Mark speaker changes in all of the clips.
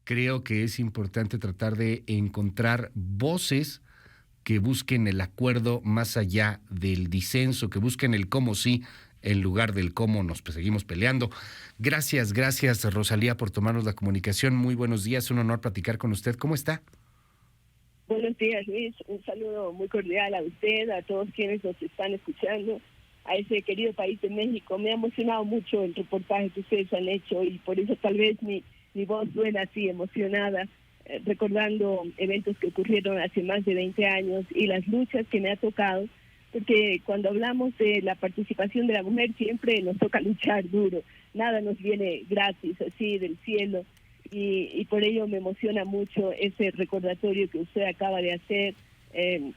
Speaker 1: creo que es importante tratar de encontrar voces que busquen el acuerdo más allá del disenso, que busquen el cómo sí en lugar del cómo nos seguimos peleando. Gracias, Rosalía, por tomarnos la comunicación. Muy buenos días, un honor platicar con usted. ¿Cómo está?
Speaker 2: Buenos días, Luis. Un saludo muy cordial a usted, a todos quienes nos están escuchando, a ese querido país de México. Me ha emocionado mucho el reportaje que ustedes han hecho y por eso tal vez mi voz suena así emocionada, recordando eventos que ocurrieron hace más de 20 años y las luchas que me ha tocado, porque cuando hablamos de la participación de la mujer siempre nos toca luchar duro. Nada nos viene gratis, así del cielo. Y por ello me emociona mucho ese recordatorio que usted acaba de hacer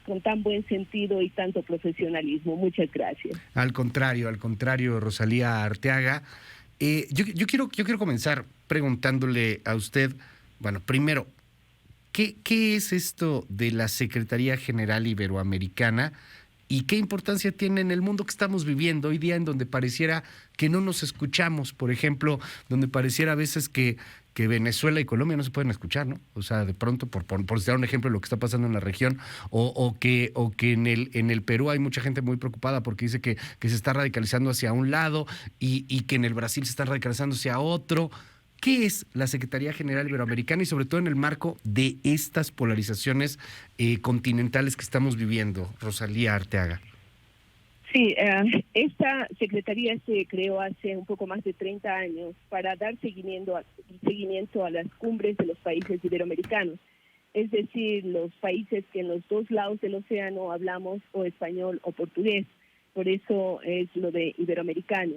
Speaker 2: con tan buen sentido y tanto profesionalismo. Muchas gracias.
Speaker 1: Al contrario, Rosalía Arteaga. Yo quiero comenzar preguntándole a usted, bueno, primero, ¿qué es esto de la Secretaría General Iberoamericana y qué importancia tiene en el mundo que estamos viviendo hoy día, en donde pareciera que no nos escuchamos? Por ejemplo, donde pareciera a veces que Venezuela y Colombia no se pueden escuchar, ¿no? O sea, de pronto, por citar un ejemplo de lo que está pasando en la región, o que en el Perú hay mucha gente muy preocupada porque dice que se está radicalizando hacia un lado y que en el Brasil se está radicalizando hacia otro. ¿Qué es la Secretaría General Iberoamericana y sobre todo en el marco de estas polarizaciones continentales que estamos viviendo, Rosalía Arteaga?
Speaker 2: Sí, esta secretaría se creó hace un poco más de 30 años para dar seguimiento a las cumbres de los países iberoamericanos, es decir, los países que en los dos lados del océano hablamos o español o portugués. Por eso es lo de iberoamericano.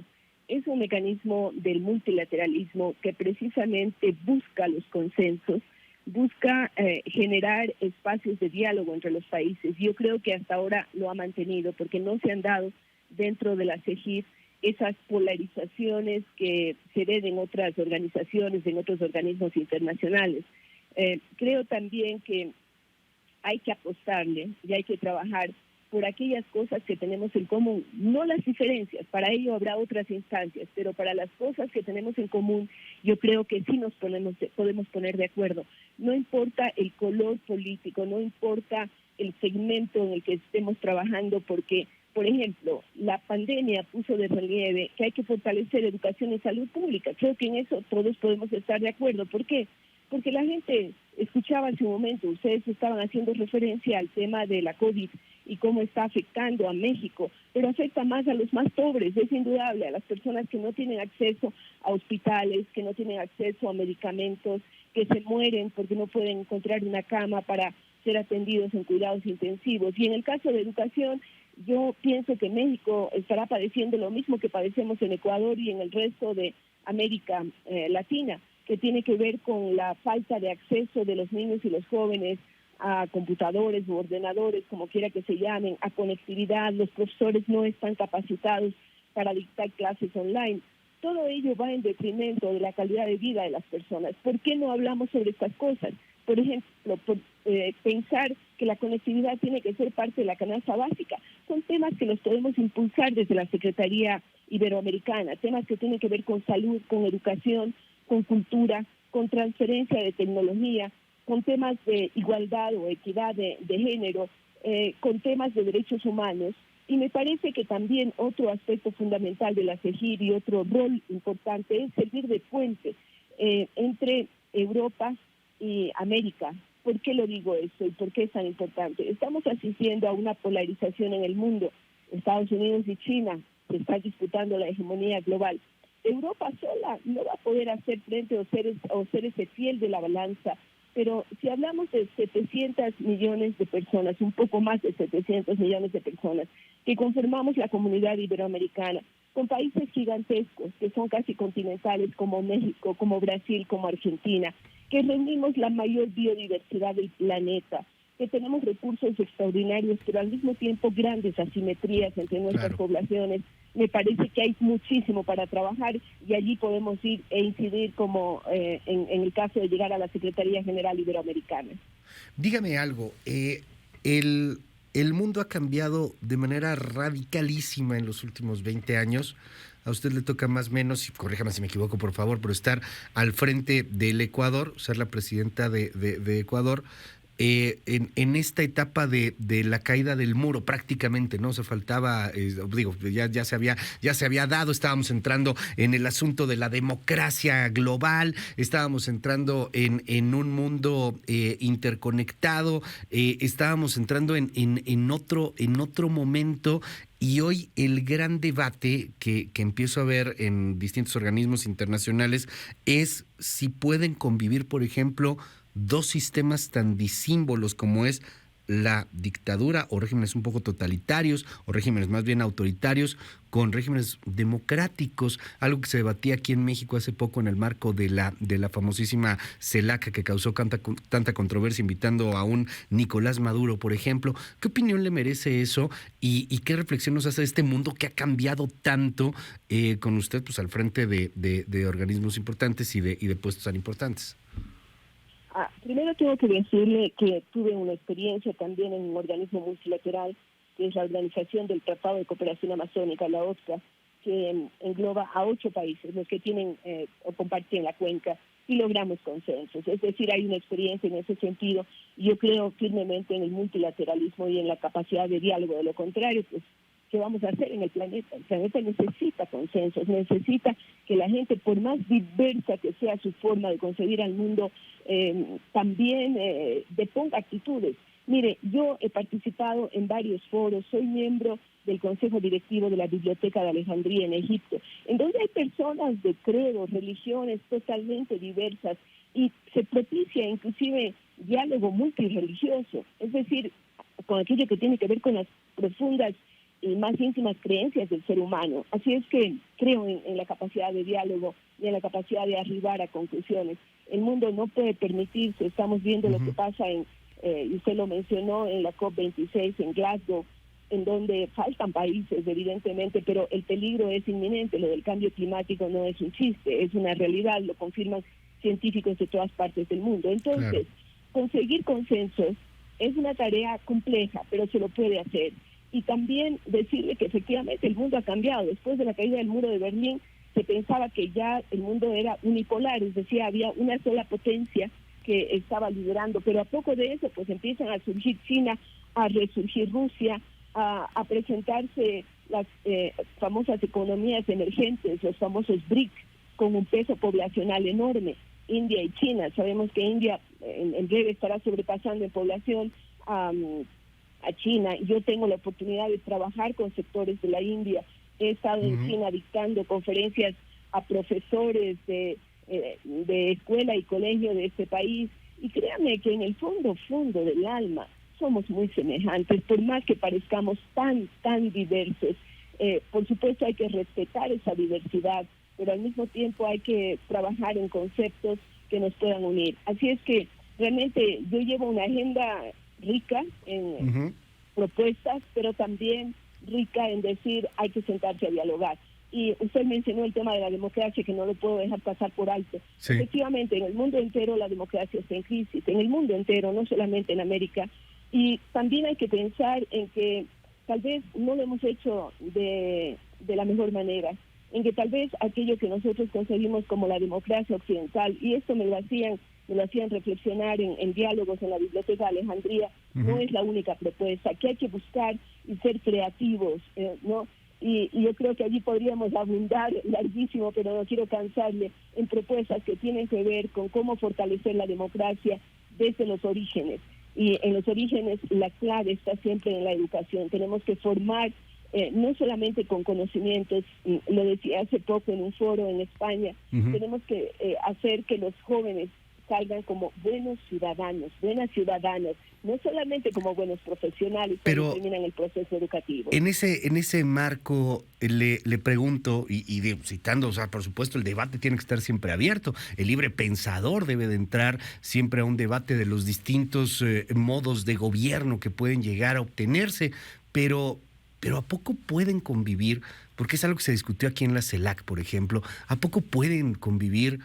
Speaker 2: Es un mecanismo del multilateralismo que precisamente busca los consensos, busca generar espacios de diálogo entre los países. Yo creo que hasta ahora lo ha mantenido porque no se han dado dentro de la CEGIP esas polarizaciones que se ven en otras organizaciones, en otros organismos internacionales. Creo también que hay que apostarle y hay que trabajar por aquellas cosas que tenemos en común, no las diferencias, para ello habrá otras instancias, pero para las cosas que tenemos en común, yo creo que sí nos podemos poner de acuerdo. No importa el color político, no importa el segmento en el que estemos trabajando, porque, por ejemplo, la pandemia puso de relieve que hay que fortalecer educación y salud pública. Creo que en eso todos podemos estar de acuerdo. ¿Por qué? Porque la gente escuchaba en su momento, ustedes estaban haciendo referencia al tema de la COVID y cómo está afectando a México, pero afecta más a los más pobres, es indudable, a las personas que no tienen acceso a hospitales, que no tienen acceso a medicamentos, que se mueren porque no pueden encontrar una cama para ser atendidos en cuidados intensivos. Y en el caso de educación, yo pienso que México estará padeciendo lo mismo que padecemos en Ecuador y en el resto de América Latina, que tiene que ver con la falta de acceso de los niños y los jóvenes a computadores u ordenadores, como quiera que se llamen, a conectividad. Los profesores no están capacitados para dictar clases online. Todo ello va en detrimento de la calidad de vida de las personas. ¿Por qué no hablamos sobre estas cosas? Por ejemplo, pensar que la conectividad tiene que ser parte de la canasta básica. Son temas que los podemos impulsar desde la Secretaría Iberoamericana, temas que tienen que ver con salud, con educación, con cultura, con transferencia de tecnología, con temas de igualdad o equidad de género, con temas de derechos humanos. Y me parece que también otro aspecto fundamental de la CEGIP y otro rol importante es servir de puente entre Europa y América. ¿Por qué lo digo esto y por qué es tan importante? Estamos asistiendo a una polarización en el mundo. Estados Unidos y China se están disputando la hegemonía global. Europa sola no va a poder hacer frente o ser ese fiel de la balanza. Pero si hablamos de 700 millones de personas, un poco más de 700 millones de personas, que conformamos la comunidad iberoamericana, con países gigantescos que son casi continentales como México, como Brasil, como Argentina, que reunimos la mayor biodiversidad del planeta, que tenemos recursos extraordinarios, pero al mismo tiempo grandes asimetrías entre nuestras poblaciones. Me parece que hay muchísimo para trabajar y allí podemos ir e incidir como en el caso de llegar a la Secretaría General Iberoamericana.
Speaker 1: Dígame algo, el mundo ha cambiado de manera radicalísima en los últimos 20 años. a usted le toca más o menos, y corríjame si me equivoco por favor, pero estar al frente del Ecuador, ser la presidenta de Ecuador, en esta etapa de la caída del muro prácticamente, ¿no? Se faltaba, digo, ya se había dado, estábamos entrando en el asunto de la democracia global, estábamos entrando en un mundo interconectado, estábamos entrando en otro momento. Y hoy el gran debate que empiezo a ver en distintos organismos internacionales es si pueden convivir, por ejemplo, dos sistemas tan disímbolos como es la dictadura o regímenes un poco totalitarios o regímenes más bien autoritarios con regímenes democráticos, algo que se debatía aquí en México hace poco en el marco de la famosísima CELAC que causó tanta controversia invitando a un Nicolás Maduro, por ejemplo. ¿Qué opinión le merece eso y qué reflexión nos hace de este mundo que ha cambiado tanto con usted pues al frente de organismos importantes y de puestos tan importantes?
Speaker 2: Primero tengo que decirle que tuve una experiencia también en un organismo multilateral, que es la Organización del Tratado de Cooperación Amazónica, la OTCA, que engloba a 8 países, los que tienen o comparten la cuenca, y logramos consensos. Es decir, hay una experiencia en ese sentido. Yo creo firmemente en el multilateralismo y en la capacidad de diálogo. De lo contrario, pues, ¿qué vamos a hacer en el planeta? El planeta necesita consensos, necesita que la gente, por más diversa que sea su forma de concebir al mundo, también deponga actitudes. Mire, yo he participado en varios foros, soy miembro del Consejo Directivo de la Biblioteca de Alejandría en Egipto, en donde hay personas de credos, religiones totalmente diversas y se propicia inclusive diálogo multirreligioso, es decir, con aquello que tiene que ver con las profundas y más íntimas creencias del ser humano. Así es que creo en la capacidad de diálogo y en la capacidad de arribar a conclusiones. El mundo no puede permitirse, estamos viendo lo que pasa y usted lo mencionó, en la COP26 en Glasgow, en donde faltan países, evidentemente, pero el peligro es inminente. Lo del cambio climático no es un chiste, es una realidad, lo confirman científicos de todas partes del mundo. Entonces, conseguir consensos es una tarea compleja, pero se lo puede hacer. Y también decirle que efectivamente el mundo ha cambiado. Después de la caída del muro de Berlín, se pensaba que ya el mundo era unipolar, es decir, había una sola potencia que estaba liderando, pero a poco de eso pues empiezan a surgir China, a resurgir Rusia, a presentarse las famosas economías emergentes, los famosos BRIC, con un peso poblacional enorme, India y China. Sabemos que India en breve estará sobrepasando en población a China. Yo tengo la oportunidad de trabajar con sectores de la India. He estado en China dictando conferencias a profesores de escuela y colegio de este país, y créanme que en el fondo del alma somos muy semejantes, por más que parezcamos tan diversos. Por supuesto hay que respetar esa diversidad, pero al mismo tiempo hay que trabajar en conceptos que nos puedan unir. Así es que realmente yo llevo una agenda rica en propuestas, pero también rica en decir hay que sentarse a dialogar. Y usted mencionó el tema de la democracia, que no lo puedo dejar pasar por alto. Sí. Efectivamente, en el mundo entero la democracia está en crisis, en el mundo entero, no solamente en América. Y también hay que pensar en que tal vez no lo hemos hecho de la mejor manera, en que tal vez aquello que nosotros concebimos como la democracia occidental, y esto me lo hacían reflexionar en diálogos en la Biblioteca de Alejandría, no es la única propuesta, que hay que buscar y ser creativos, ¿no? Y yo creo que allí podríamos abundar larguísimo, pero no quiero cansarle, en propuestas que tienen que ver con cómo fortalecer la democracia desde los orígenes. Y en los orígenes la clave está siempre en la educación. Tenemos que formar no solamente con conocimientos, lo decía hace poco en un foro en España, tenemos que hacer que los jóvenes salgan como buenos ciudadanos, buenas ciudadanas, no solamente como buenos profesionales que terminan el proceso educativo.
Speaker 1: En ese marco le pregunto, y citando, o sea, por supuesto, el debate tiene que estar siempre abierto, el libre pensador debe de entrar siempre a un debate de los distintos modos de gobierno que pueden llegar a obtenerse, pero ¿a poco pueden convivir? Porque es algo que se discutió aquí en la CELAC, por ejemplo, ¿a poco pueden convivir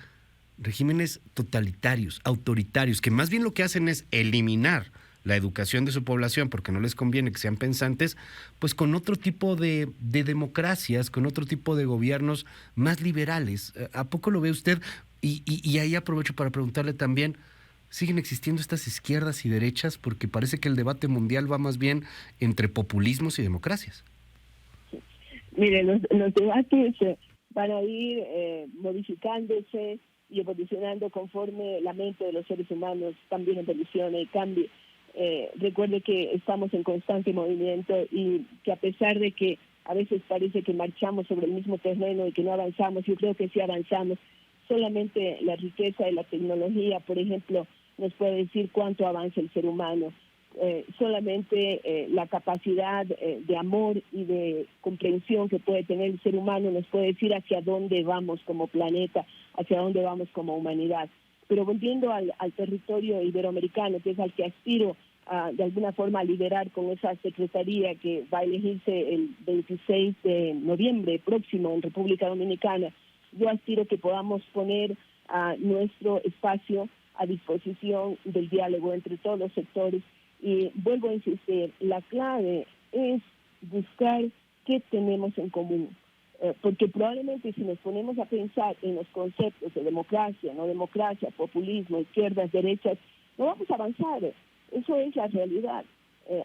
Speaker 1: regímenes totalitarios, autoritarios, que más bien lo que hacen es eliminar la educación de su población, porque no les conviene que sean pensantes, pues con otro tipo de democracias, con otro tipo de gobiernos más liberales. ¿A poco lo ve usted? Y ahí aprovecho para preguntarle también, ¿siguen existiendo estas izquierdas y derechas? Porque parece que el debate mundial va más bien entre populismos y democracias.
Speaker 2: Mire, los debates van a ir modificándose y evolucionando conforme la mente de los seres humanos también evoluciona y cambie. Recuerde que estamos en constante movimiento y que a pesar de que a veces parece que marchamos sobre el mismo terreno y que no avanzamos, yo creo que sí avanzamos. Solamente la riqueza de la tecnología, por ejemplo, nos puede decir cuánto avanza el ser humano. Solamente la capacidad de amor y de comprensión que puede tener el ser humano nos puede decir hacia dónde vamos como planeta, hacia dónde vamos como humanidad. Pero volviendo al territorio iberoamericano, que es al que aspiro de alguna forma a liderar con esa secretaría que va a elegirse el 26 de noviembre próximo en República Dominicana, yo aspiro que podamos poner nuestro espacio a disposición del diálogo entre todos los sectores. Y vuelvo a insistir, la clave es buscar qué tenemos en común. Porque probablemente si nos ponemos a pensar en los conceptos de democracia, no democracia, populismo, izquierdas, derechas, no vamos a avanzar. Eso es la realidad.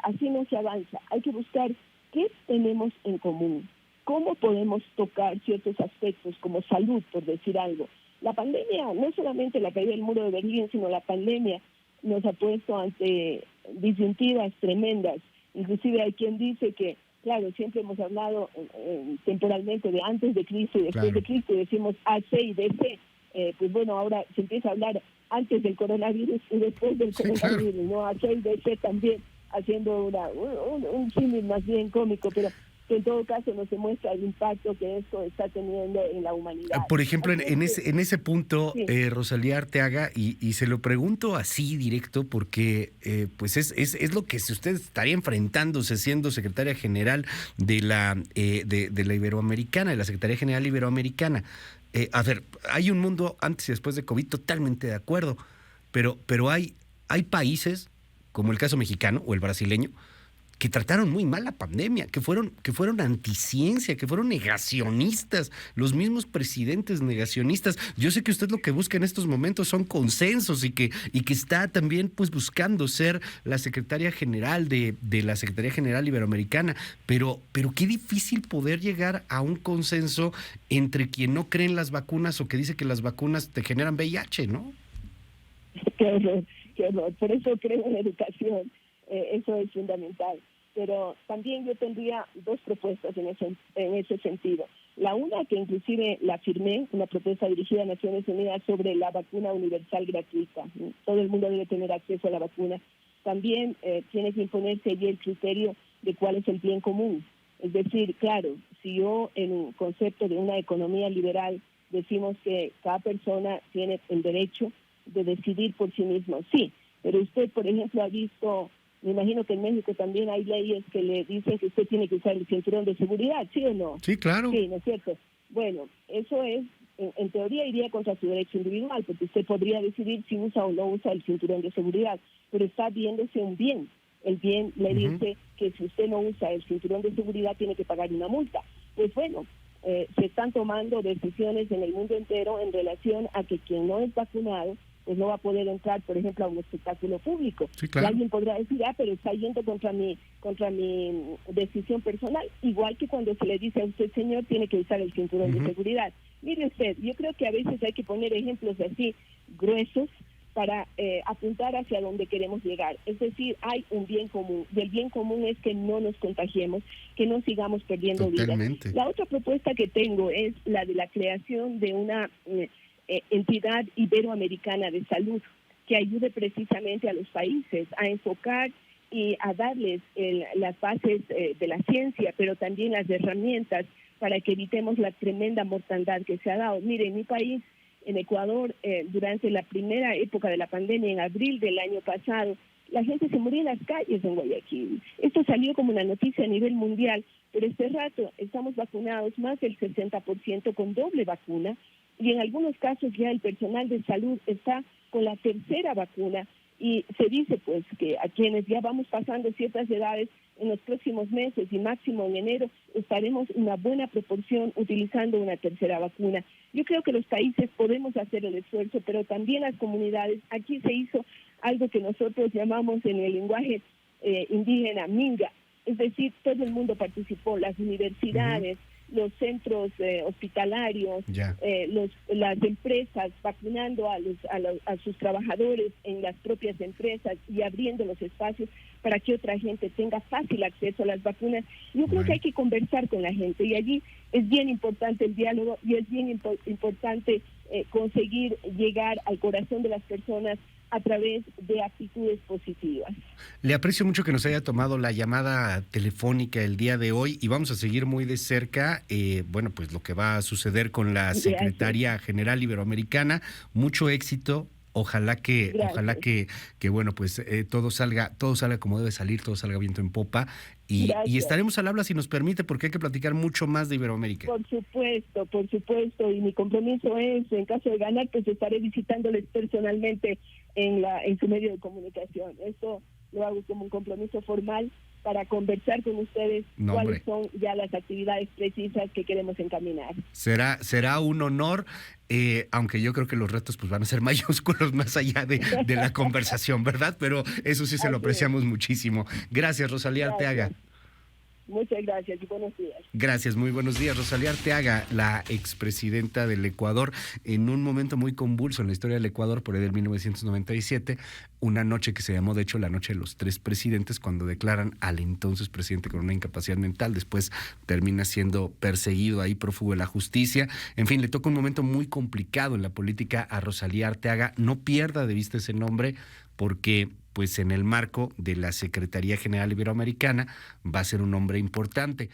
Speaker 2: Así no se avanza. Hay que buscar qué tenemos en común. ¿Cómo podemos tocar ciertos aspectos como salud, por decir algo? La pandemia, no solamente la caída del muro de Berlín, sino la pandemia nos ha puesto ante disyuntivas tremendas. Inclusive hay quien dice que, claro, siempre hemos hablado temporalmente de antes de Cristo y después de Cristo, y decimos AC y DC. Pues bueno, ahora se empieza a hablar antes del coronavirus y después del coronavirus, ¿no? AC y DC también, haciendo un símil más bien cómico, pero que en todo caso nos demuestra el impacto que esto está teniendo en la humanidad.
Speaker 1: Por ejemplo, en ese punto,
Speaker 2: sí.
Speaker 1: Rosalía Arteaga, y se lo pregunto así directo porque pues es lo que usted estaría enfrentándose siendo secretaria general de de la Iberoamericana, de la Secretaría General Iberoamericana. A ver, hay un mundo antes y después de COVID, totalmente de acuerdo, pero hay países, como el caso mexicano o el brasileño, que trataron muy mal la pandemia, que fueron anticiencia, que fueron negacionistas, los mismos presidentes negacionistas. Yo sé que usted lo que busca en estos momentos son consensos y que está también pues buscando ser la secretaria general de la Secretaría General Iberoamericana, pero qué difícil poder llegar a un consenso entre quien no cree en las vacunas o que dice que las vacunas te generan VIH, ¿no?
Speaker 2: Qué horror, qué horror. Por eso creo en la educación. Eso es fundamental. Pero también yo tendría dos propuestas en ese sentido. La una, que inclusive la firmé, una propuesta dirigida a Naciones Unidas sobre la vacuna universal gratuita. Todo el mundo debe tener acceso a la vacuna. También tiene que imponerse allí el criterio de cuál es el bien común. Es decir, claro, si yo en un concepto de una economía liberal decimos que cada persona tiene el derecho de decidir por sí mismo, sí, pero usted, por ejemplo, ha visto... Me imagino que en México también hay leyes que le dicen que usted tiene que usar el cinturón de seguridad, ¿sí o no?
Speaker 1: Sí, claro.
Speaker 2: Sí, ¿no es cierto? Bueno, eso es, en teoría iría contra su derecho individual, porque usted podría decidir si usa o no usa el cinturón de seguridad, pero está viéndose un bien. El bien le dice que si usted no usa el cinturón de seguridad tiene que pagar una multa. Pues bueno, se están tomando decisiones en el mundo entero en relación a que quien no es vacunado pues no va a poder entrar, por ejemplo, a un espectáculo público.
Speaker 1: Sí, claro.
Speaker 2: Y alguien podrá decir, pero está yendo contra mi decisión personal, igual que cuando se le dice a usted, señor, tiene que usar el cinturón de seguridad. Mire usted, yo creo que a veces hay que poner ejemplos así gruesos para apuntar hacia donde queremos llegar. Es decir, hay un bien común, y el bien común es que no nos contagiemos, que no sigamos perdiendo vidas. La otra propuesta que tengo es la de la creación de una entidad iberoamericana de salud que ayude precisamente a los países a enfocar y a darles las bases de la ciencia, pero también las herramientas para que evitemos la tremenda mortandad que se ha dado. Mire, en mi país, en Ecuador, durante la primera época de la pandemia, en abril del año pasado, la gente se moría en las calles en Guayaquil. Esto salió como una noticia a nivel mundial, pero este rato estamos vacunados más del 60% con doble vacuna, y en algunos casos ya el personal de salud está con la tercera vacuna, Y se dice pues que a quienes ya vamos pasando ciertas edades, en los próximos meses y máximo en enero estaremos en una buena proporción utilizando una tercera vacuna. Yo creo que los países podemos hacer el esfuerzo, pero también las comunidades. Aquí se hizo algo que nosotros llamamos en el lenguaje indígena minga, es decir, todo el mundo participó, las universidades, los centros hospitalarios, las empresas vacunando a sus trabajadores en las propias empresas y abriendo los espacios para que otra gente tenga fácil acceso a las vacunas. Yo creo que hay que conversar con la gente y allí es bien importante el diálogo y es bien importante conseguir llegar al corazón de las personas a través de actitudes positivas.
Speaker 1: Le aprecio mucho que nos haya tomado la llamada telefónica el día de hoy y vamos a seguir muy de cerca, bueno, pues lo que va a suceder con la Secretaría General Iberoamericana. Mucho éxito. Ojalá que bueno, pues todo salga como debe salir, todo salga viento en popa y estaremos al habla si nos permite, porque hay que platicar mucho más de Iberoamérica.
Speaker 2: Por supuesto, y mi compromiso es, en caso de ganar, pues estaré visitándoles personalmente en su medio de comunicación. Esto lo hago como un compromiso formal para conversar con ustedes cuáles son ya las actividades precisas que queremos encaminar.
Speaker 1: Será un honor, aunque yo creo que los retos pues van a ser mayúsculos más allá de la conversación, ¿verdad? Pero eso sí se lo apreciamos muchísimo. Gracias, Rosalía Arteaga.
Speaker 2: Muchas gracias y buenos días.
Speaker 1: Gracias, muy buenos días. Rosalía Arteaga, la expresidenta del Ecuador, en un momento muy convulso en la historia del Ecuador, por ahí del 1997, una noche que se llamó, de hecho, la noche de los 3 presidentes, cuando declaran al entonces presidente con una incapacidad mental, después termina siendo perseguido ahí, prófugo de la justicia. En fin, le toca un momento muy complicado en la política a Rosalía Arteaga. No pierda de vista ese nombre, porque pues en el marco de la Secretaría General Iberoamericana va a ser un hombre importante.